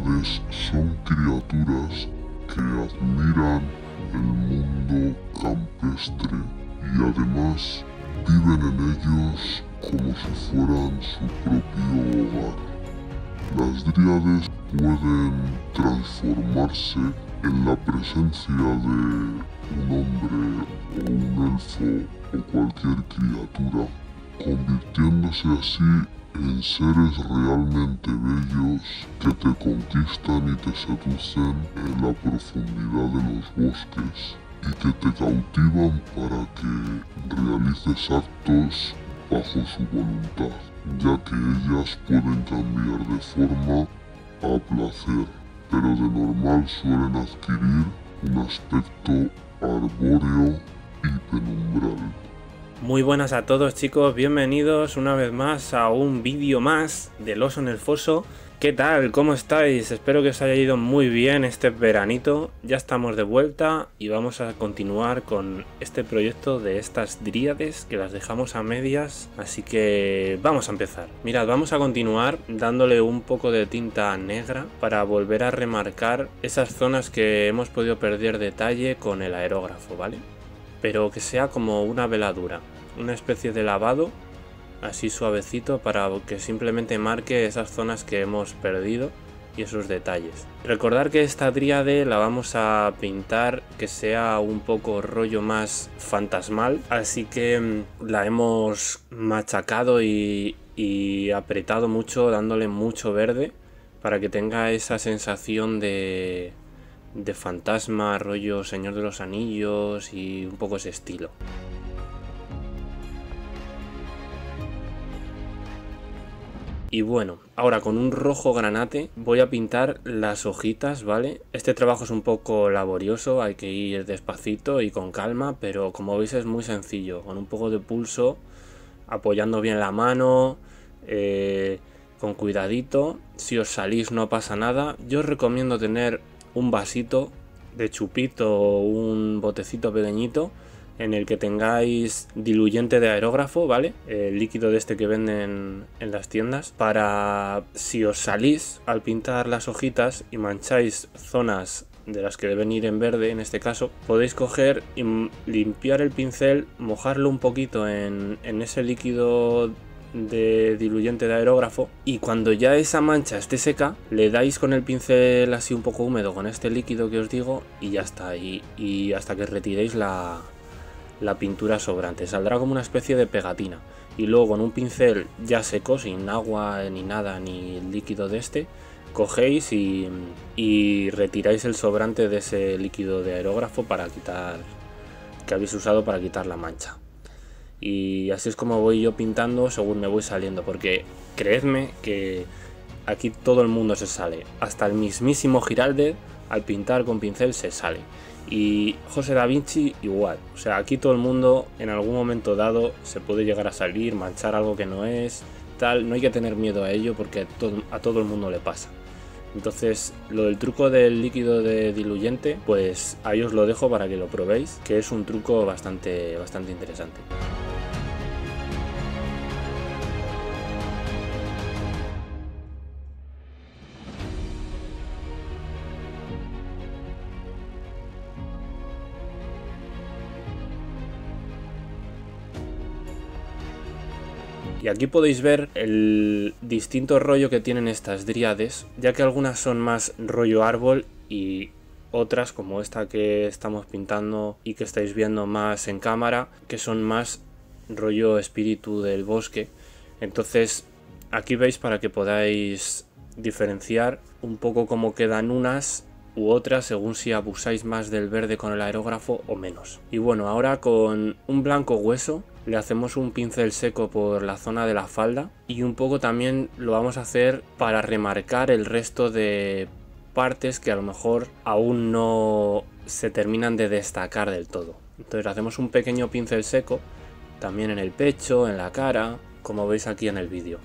dríades son criaturas que admiran el mundo campestre y además viven en ellos como si fueran su propio hogar. Las dríades pueden transformarse en la presencia de un hombre o un elfo o cualquier criatura, convirtiéndose así en seres realmente bellos que te conquistan y te seducen en la profundidad de los bosques y que te cautivan para que realices actos bajo su voluntad, ya que ellas pueden cambiar de forma a placer, pero de normal suelen adquirir un aspecto arbóreo y penumbral. Muy buenas a todos, chicos, bienvenidos una vez más a un vídeo más del Oso en el Foso. ¿Qué tal? ¿Cómo estáis? Espero que os haya ido muy bien este veranito. Ya estamos de vuelta y vamos a continuar con este proyecto de estas dríades que las dejamos a medias, así que vamos a empezar. Mirad, vamos a continuar dándole un poco de tinta negra para volver a remarcar esas zonas que hemos podido perder detalle con el aerógrafo, ¿vale? Pero que sea como una veladura, una especie de lavado así suavecito para que simplemente marque esas zonas que hemos perdido y esos detalles. Recordar que esta dríade la vamos a pintar que sea un poco rollo más fantasmal, así que la hemos machacado y apretado mucho, dándole mucho verde para que tenga esa sensación de fantasma, rollo Señor de los Anillos y un poco ese estilo. Y bueno, ahora con un rojo granate voy a pintar las hojitas, ¿vale? Este trabajo es un poco laborioso, hay que ir despacito y con calma, pero como veis es muy sencillo, con un poco de pulso, apoyando bien la mano, con cuidadito. Si os salís no pasa nada. Yo os recomiendo tener un vasito de chupito o un botecito pequeñito en el que tengáis diluyente de aerógrafo, ¿vale? El líquido de este que venden en las tiendas, para si os salís al pintar las hojitas y mancháis zonas de las que deben ir en verde, en este caso, podéis coger y limpiar el pincel, mojarlo un poquito en ese líquido de diluyente de aerógrafo, y cuando ya esa mancha esté seca le dais con el pincel así un poco húmedo con este líquido que os digo y ya está, y hasta que retiréis la pintura sobrante, saldrá como una especie de pegatina. Y luego con un pincel ya seco, sin agua ni nada, ni líquido de este, cogéis y retiráis el sobrante de ese líquido de aerógrafo para quitar, que habéis usado para quitar la mancha. Y así es como voy yo pintando según me voy saliendo, porque creedme que aquí todo el mundo se sale, hasta el mismísimo Giraldez al pintar con pincel se sale. Y José da Vinci igual, o sea, aquí todo el mundo en algún momento dado se puede llegar a salir, manchar algo que no es, tal, no hay que tener miedo a ello porque a todo el mundo le pasa. Entonces, lo del truco del líquido de diluyente, pues ahí os lo dejo para que lo probéis, que es un truco bastante interesante. Y aquí podéis ver el distinto rollo que tienen estas dríades, ya que algunas son más rollo árbol y otras, como esta que estamos pintando y que estáis viendo más en cámara, que son más rollo espíritu del bosque. Entonces aquí veis para que podáis diferenciar un poco cómo quedan unas u otras según si abusáis más del verde con el aerógrafo o menos. Y bueno, ahora con un blanco hueso le hacemos un pincel seco por la zona de la falda y un poco también lo vamos a hacer para remarcar el resto de partes que a lo mejor aún no se terminan de destacar del todo. Entonces hacemos un pequeño pincel seco también en el pecho, en la cara, como veis aquí en el vídeo.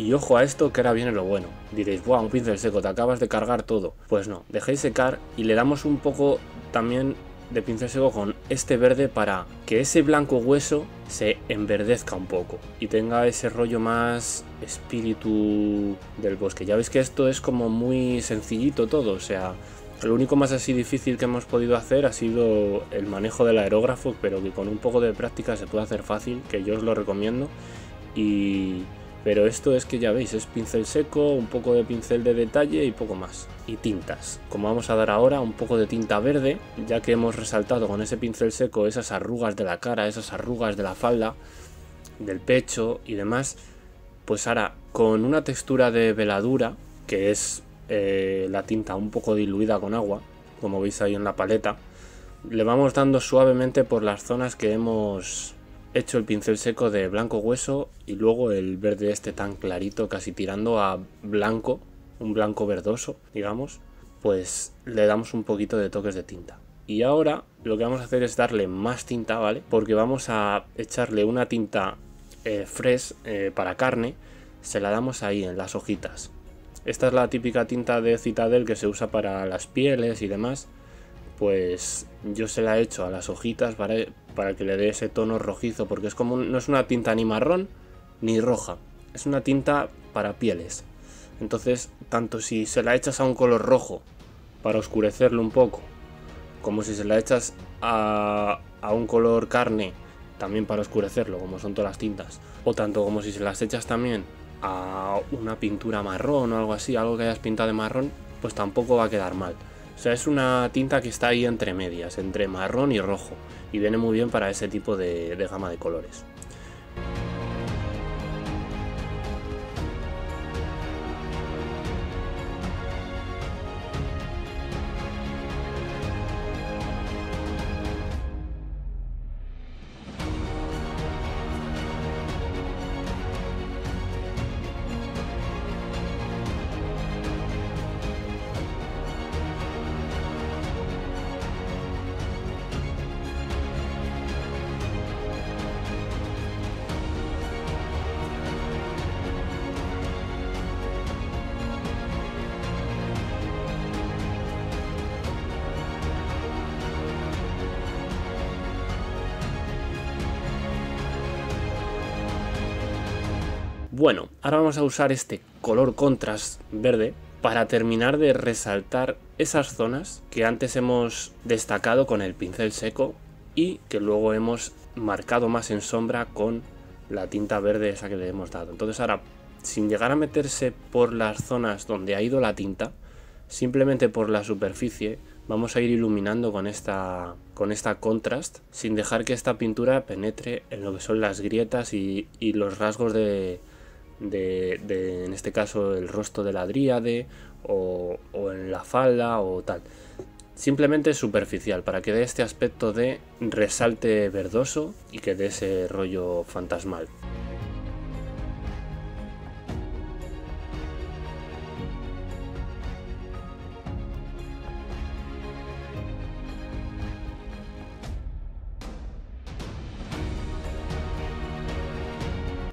Y ojo a esto, que ahora viene lo bueno. Diréis, ¡buah! Un pincel seco, te acabas de cargar todo. Pues no, dejéis secar y le damos un poco también de pincel seco con este verde para que ese blanco hueso se enverdezca un poco y tenga ese rollo más espíritu del bosque. Ya veis que esto es como muy sencillito todo, o sea, lo único más así difícil que hemos podido hacer ha sido el manejo del aerógrafo, pero que con un poco de práctica se puede hacer fácil, que yo os lo recomiendo. Pero esto es que ya veis, es pincel seco, un poco de pincel de detalle y poco más. Y tintas, como vamos a dar ahora, un poco de tinta verde, ya que hemos resaltado con ese pincel seco esas arrugas de la cara, esas arrugas de la falda, del pecho y demás. Pues ahora, con una textura de veladura, que es la tinta un poco diluida con agua, como veis ahí en la paleta, le vamos dando suavemente por las zonas que hemos hecho el pincel seco de blanco hueso y luego el verde este tan clarito, casi tirando a blanco, un blanco verdoso, digamos, pues le damos un poquito de toques de tinta. Y ahora lo que vamos a hacer es darle más tinta, ¿vale? Porque vamos a echarle una tinta fresh para carne, se la damos ahí en las hojitas. Esta es la típica tinta de Citadel que se usa para las pieles y demás. Pues yo se la he hecho a las hojitas para que le dé ese tono rojizo, porque es como no es una tinta ni marrón ni roja, es una tinta para pieles. Entonces, tanto si se la echas a un color rojo para oscurecerlo un poco, como si se la echas a un color carne también para oscurecerlo, como son todas las tintas, o tanto como si se las echas también a una pintura marrón o algo así, algo que hayas pintado de marrón, pues tampoco va a quedar mal. O sea, es una tinta que está ahí entre medias, entre marrón y rojo, y viene muy bien para ese tipo de gama de colores. Bueno, ahora vamos a usar este color contrast verde para terminar de resaltar esas zonas que antes hemos destacado con el pincel seco y que luego hemos marcado más en sombra con la tinta verde esa que le hemos dado. Entonces ahora, sin llegar a meterse por las zonas donde ha ido la tinta, simplemente por la superficie, vamos a ir iluminando con esta contrast, sin dejar que esta pintura penetre en lo que son las grietas y los rasgos de en este caso el rostro de la dríade o en la falda o tal. Simplemente superficial, para que dé este aspecto de resalte verdoso y que dé ese rollo fantasmal.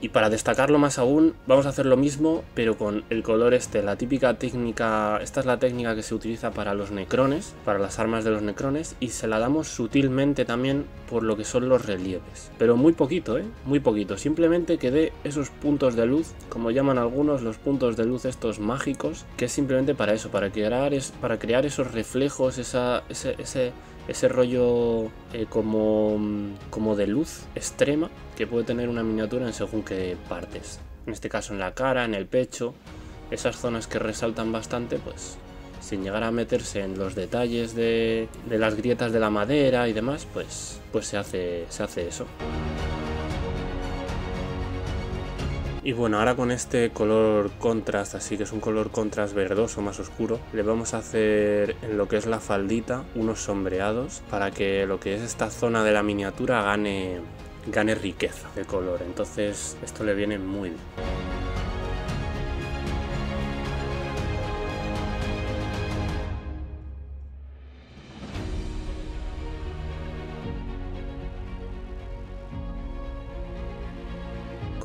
Y para destacarlo más aún, vamos a hacer lo mismo, pero con el color este, la típica técnica, esta es la técnica que se utiliza para los necrones, para las armas de los necrones, y se la damos sutilmente también por lo que son los relieves. Pero muy poquito, muy poquito, simplemente que dé esos puntos de luz, como llaman algunos, los puntos de luz estos mágicos, que es simplemente para eso, para crear esos reflejos, ese rollo como de luz extrema que puede tener una miniatura en según qué partes. En este caso en la cara, en el pecho, esas zonas que resaltan bastante, pues sin llegar a meterse en los detalles de las grietas de la madera y demás, pues se hace eso. Y bueno, ahora con este color contrast, así que es un color contrast verdoso más oscuro, le vamos a hacer en lo que es la faldita unos sombreados para que lo que es esta zona de la miniatura gane riqueza de color. Entonces esto le viene muy bien.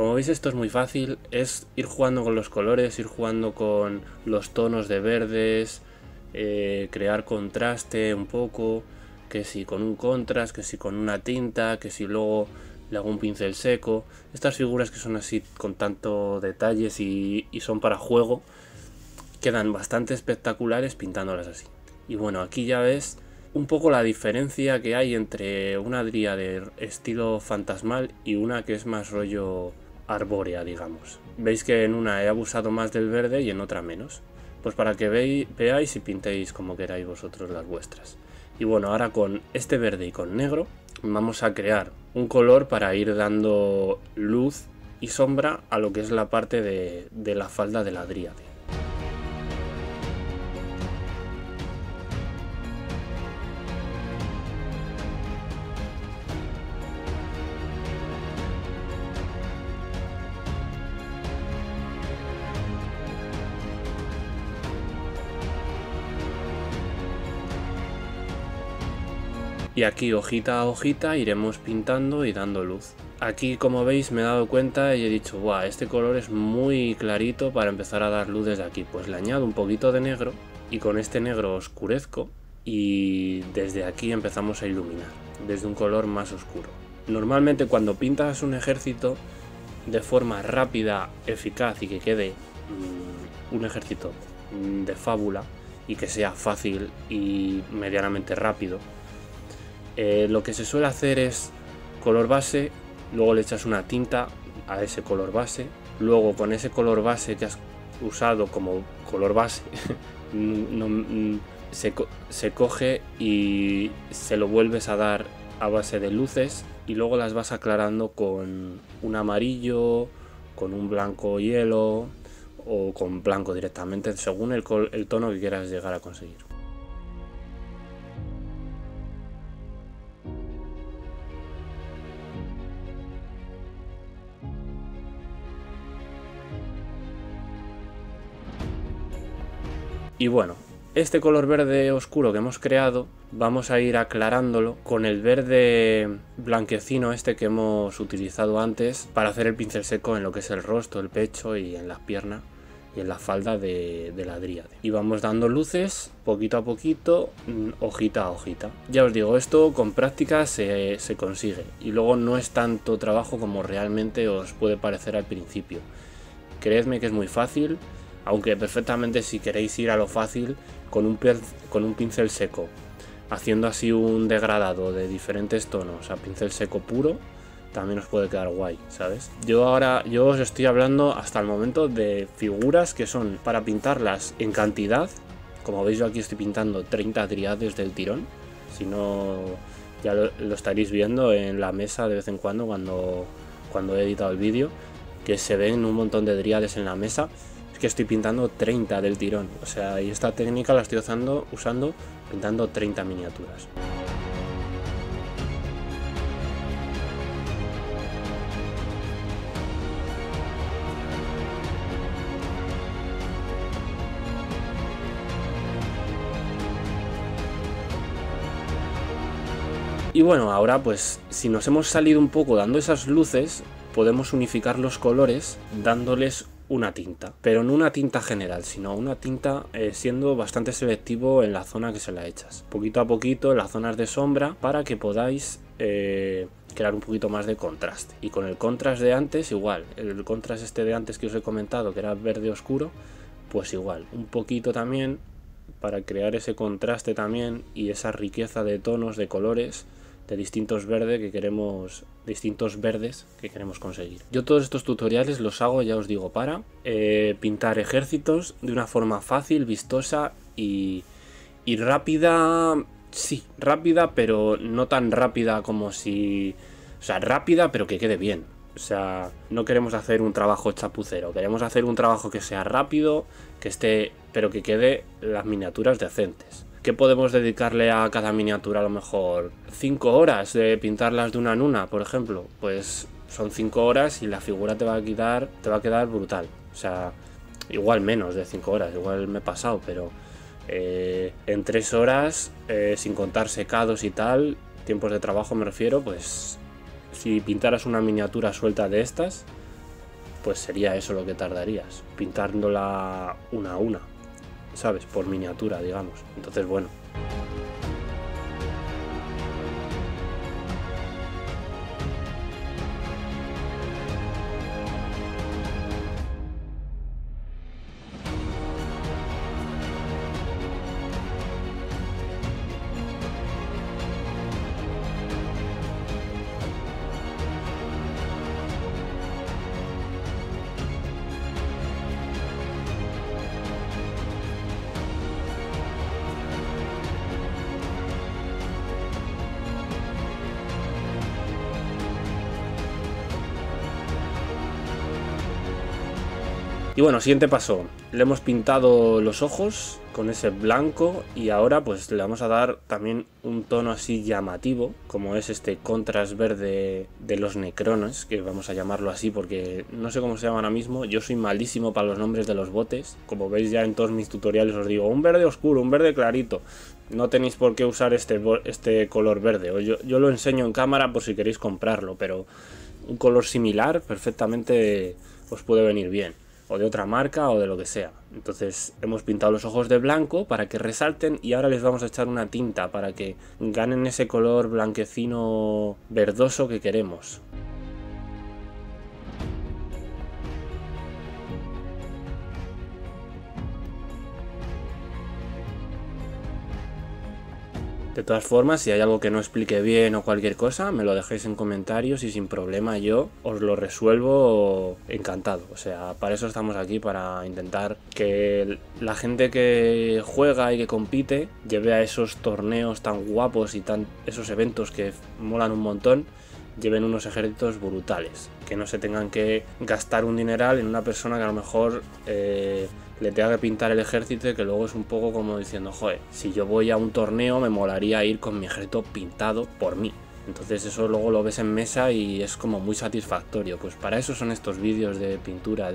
Como veis, esto es muy fácil, es ir jugando con los colores, ir jugando con los tonos de verdes, crear contraste un poco, que si con un contrast, que si con una tinta, que si luego le hago un pincel seco. Estas figuras que son así con tanto detalles y son para juego, quedan bastante espectaculares pintándolas así. Y bueno, aquí ya ves un poco la diferencia que hay entre una dríade estilo fantasmal y una que es más rollo arbórea, digamos. Veis que en una he abusado más del verde y en otra menos. Pues para que veáis y pintéis como queráis vosotros las vuestras. Y bueno, ahora con este verde y con negro vamos a crear un color para ir dando luz y sombra a lo que es la parte de la falda de la dríade. Y aquí hojita a hojita iremos pintando y dando luz. Aquí, como veis, me he dado cuenta y he dicho, guau, este color es muy clarito para empezar a dar luz desde aquí. Pues le añado un poquito de negro y con este negro oscurezco y desde aquí empezamos a iluminar, desde un color más oscuro. Normalmente cuando pintas un ejército de forma rápida, eficaz y que quede un ejército de fábula y que sea fácil y medianamente rápido, lo que se suele hacer es color base, luego le echas una tinta a ese color base, luego con ese color base que has usado como color base se coge y se lo vuelves a dar a base de luces y luego las vas aclarando con un amarillo, con un blanco hielo o con blanco directamente, según el tono que quieras llegar a conseguir. Y bueno, este color verde oscuro que hemos creado vamos a ir aclarándolo con el verde blanquecino este que hemos utilizado antes para hacer el pincel seco en lo que es el rostro, el pecho y en las piernas y en la falda de la dríade. Y vamos dando luces poquito a poquito, hojita a hojita. Ya os digo, esto con práctica se consigue y luego no es tanto trabajo como realmente os puede parecer al principio. Creedme que es muy fácil. Aunque perfectamente si queréis ir a lo fácil con un pincel seco, haciendo así un degradado de diferentes tonos a pincel seco puro, también os puede quedar guay, ¿sabes? Yo os estoy hablando hasta el momento de figuras que son para pintarlas en cantidad. Como veis, yo aquí estoy pintando 30 dríades del tirón. Si no, ya lo estaréis viendo en la mesa de vez en cuando he editado el vídeo, que se ven un montón de dríades en la mesa. Es que estoy pintando 30 del tirón, o sea, y esta técnica la estoy usando pintando 30 miniaturas. Y bueno, ahora pues si nos hemos salido un poco dando esas luces, podemos unificar los colores dándoles una tinta, pero no una tinta general, sino una tinta siendo bastante selectivo en la zona que se la echas, poquito a poquito en las zonas de sombra para que podáis crear un poquito más de contraste. Y con el contraste de antes igual, el contraste este de antes que os he comentado que era verde oscuro, pues igual, un poquito también para crear ese contraste también y esa riqueza de tonos, de colores, de distintos verdes que queremos conseguir. Yo todos estos tutoriales los hago, ya os digo, para pintar ejércitos de una forma fácil, vistosa y rápida. Sí, rápida, pero no tan rápida como si... O sea, rápida, pero que quede bien. O sea, no queremos hacer un trabajo chapucero, queremos hacer un trabajo que sea rápido, que esté, pero que quede las miniaturas decentes. ¿Qué podemos dedicarle a cada miniatura? A lo mejor 5 horas de pintarlas de una en una, por ejemplo. Pues son 5 horas y la figura te va a quedar brutal. O sea, igual menos de 5 horas, igual me he pasado, pero en 3 horas, sin contar secados y tal, tiempos de trabajo me refiero, pues si pintaras una miniatura suelta de estas, pues sería eso lo que tardarías, pintándola una a una, ¿sabes? Por miniatura, digamos. Entonces, bueno. Y bueno, siguiente paso, le hemos pintado los ojos con ese blanco y ahora pues le vamos a dar también un tono así llamativo, como es este contrast verde de los necrones, que vamos a llamarlo así porque no sé cómo se llama ahora mismo. Yo soy malísimo para los nombres de los botes, como veis ya en todos mis tutoriales os digo un verde oscuro, un verde clarito. No tenéis por qué usar este color verde, o yo lo enseño en cámara por si queréis comprarlo, pero un color similar perfectamente os puede venir bien, o de otra marca o de lo que sea. Entonces hemos pintado los ojos de blanco para que resalten y ahora les vamos a echar una tinta para que ganen ese color blanquecino verdoso que queremos. De todas formas, si hay algo que no explique bien o cualquier cosa, me lo dejéis en comentarios y sin problema yo os lo resuelvo encantado. O sea, para eso estamos aquí, para intentar que la gente que juega y que compite lleve a esos torneos tan guapos y esos eventos que molan un montón, lleven unos ejércitos brutales. Que no se tengan que gastar un dineral en una persona que a lo mejor le tenga que pintar el ejército y que luego es un poco como diciendo, joder, si yo voy a un torneo me molaría ir con mi ejército pintado por mí. Entonces eso luego lo ves en mesa y es como muy satisfactorio. Pues para eso son estos vídeos de pintura,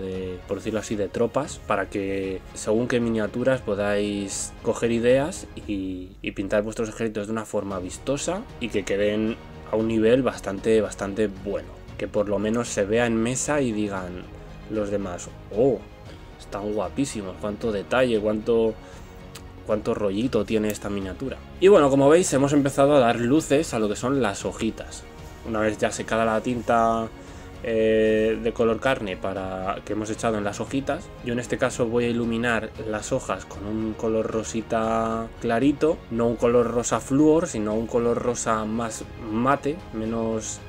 por decirlo así, de tropas, para que según qué miniaturas podáis coger ideas y pintar vuestros ejércitos de una forma vistosa y que queden a un nivel bastante bueno. Que por lo menos se vea en mesa y digan los demás, oh, están guapísimos, cuánto detalle, cuánto rollito tiene esta miniatura. Y bueno, como veis hemos empezado a dar luces a lo que son las hojitas. Una vez ya secada la tinta de color carne que hemos echado en las hojitas, yo en este caso voy a iluminar las hojas con un color rosita clarito, no un color rosa flúor, sino un color rosa más mate, menos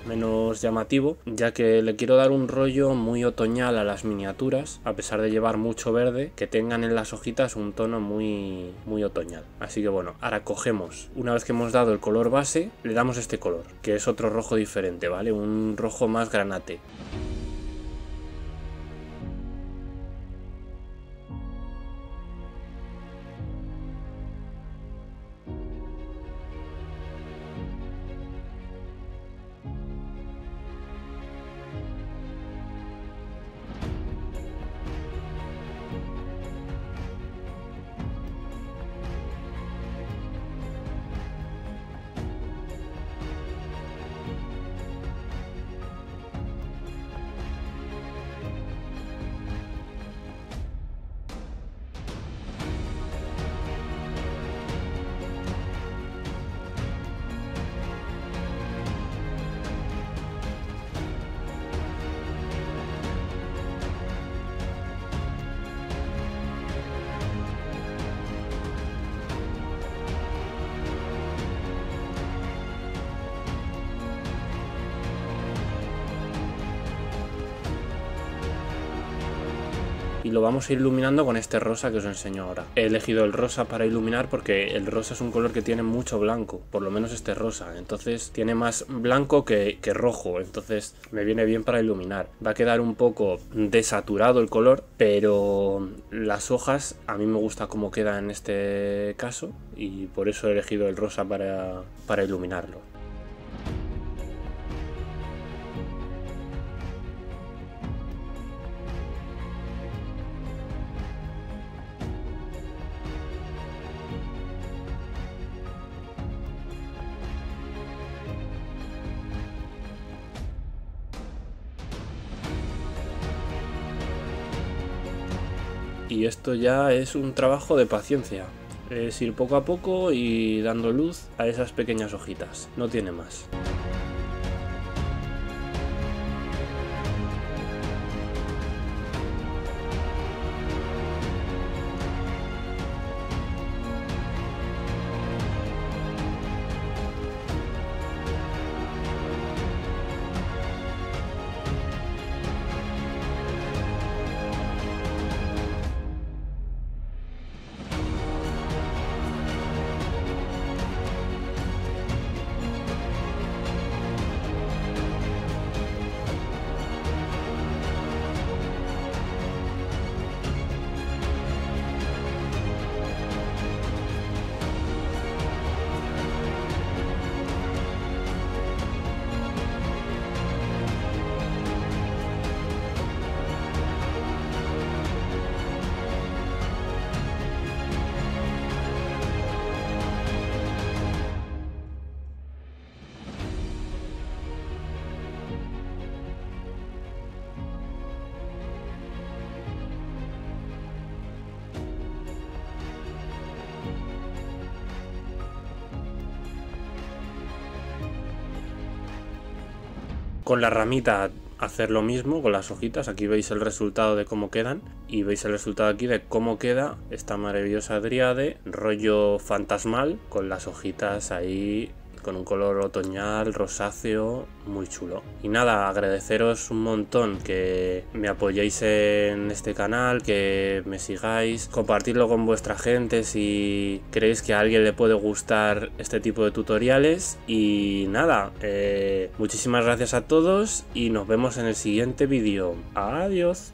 llamativo, ya que le quiero dar un rollo muy otoñal a las miniaturas, a pesar de llevar mucho verde, que tengan en las hojitas un tono muy otoñal. Así que bueno, ahora cogemos, una vez que hemos dado el color base, le damos este color, que es otro rojo diferente, ¿vale? Un rojo más granate. Y lo vamos a ir iluminando con este rosa que os enseño ahora. He elegido el rosa para iluminar porque el rosa es un color que tiene mucho blanco, por lo menos este rosa, entonces tiene más blanco que rojo, entonces me viene bien para iluminar. Va a quedar un poco desaturado el color, pero las hojas a mí me gusta cómo queda en este caso y por eso he elegido el rosa para iluminarlo. y esto ya es un trabajo de paciencia. Es ir poco a poco y dando luz a esas pequeñas hojitas, no tiene más. Con la ramita hacer lo mismo con las hojitas. Aquí veis el resultado de cómo quedan y veis el resultado aquí de cómo queda esta maravillosa dríade rollo fantasmal con las hojitas ahí con un color otoñal, rosáceo, muy chulo. Y nada, agradeceros un montón que me apoyéis en este canal, que me sigáis, compartirlo con vuestra gente si creéis que a alguien le puede gustar este tipo de tutoriales. Y nada, muchísimas gracias a todos y nos vemos en el siguiente vídeo. Adiós.